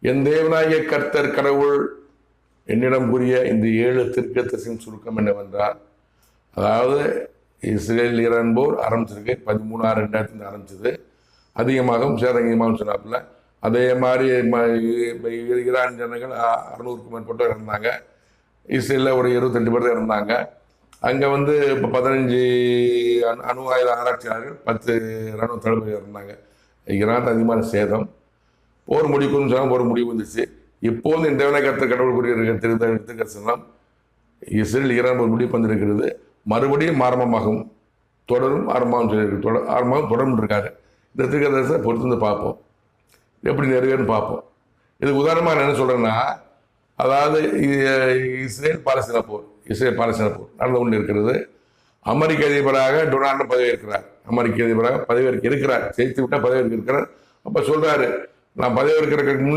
என் தேவனாகிய கர்த்தர் கடவுள் என்னிடம் கூறிய இந்த 7 தீர்க்கதரிசியின் சுருக்கம் என்னவென்றால், அதாவது இஸ்ரேல் ஈரான் போர் ஆரம்பிச்சிருக்கு. 13/6/2005 ஆரம்பிச்சது. அதிகமாகவும் சேதகமாகவும் சொன்னாப்புல. அதே மாதிரி ஈரான் ஜனங்கள் 600க்கும் மேற்பட்டோர் இறந்தாங்க. இஸ்ரேலில் ஒரு 22 பேர் தான் இருந்தாங்க. அங்கே இப்போ 15 அணு ஆயுத ஆராய்ச்சியாளர்கள், 10 இராணுவ தளபதி இருந்தாங்க. ஈரான் அதிகமான சேதம். போர் முடிவுன்னு சொன்னால் போர் முடிவு வந்துச்சு. இப்போது இந்த தேவனாகிய கர்த்தர் கடவுள் கூறிய தீர்க்கதரிசனம் இஸ்ரேல் ஈரான் போர் முடிவு வந்திருக்கிறது. மறுபடியும் ஆரம்பமாகும், தொடரும் ஆரம்பம் சொல்லியிருக்கு. ஆரம்பம் தொடர்ந்து இருக்காரு. இந்த தீர்க்கதரிசனத்தை பொறுத்து பார்ப்போம், எப்படி நிறைவேறுன்னு பார்ப்போம். இதுக்கு உதாரணமாக நான் என்ன சொல்கிறேன்னா, அதாவது இஸ்ரேல் பாலஸ்தீன போர் நடந்து கொண்டு இருக்கிறது. அமெரிக்க அதிபராக டொனால்டு பதவியேற்கிறார். அமெரிக்க அதிபராக பதவியேற்க இருக்கிறார். ஜெயித்து விட்டால் பதவியேற்க இருக்கிறார். அப்போ சொல்கிறாரு, நான் பதவியேற்கிறதுக்கு முன்னாடி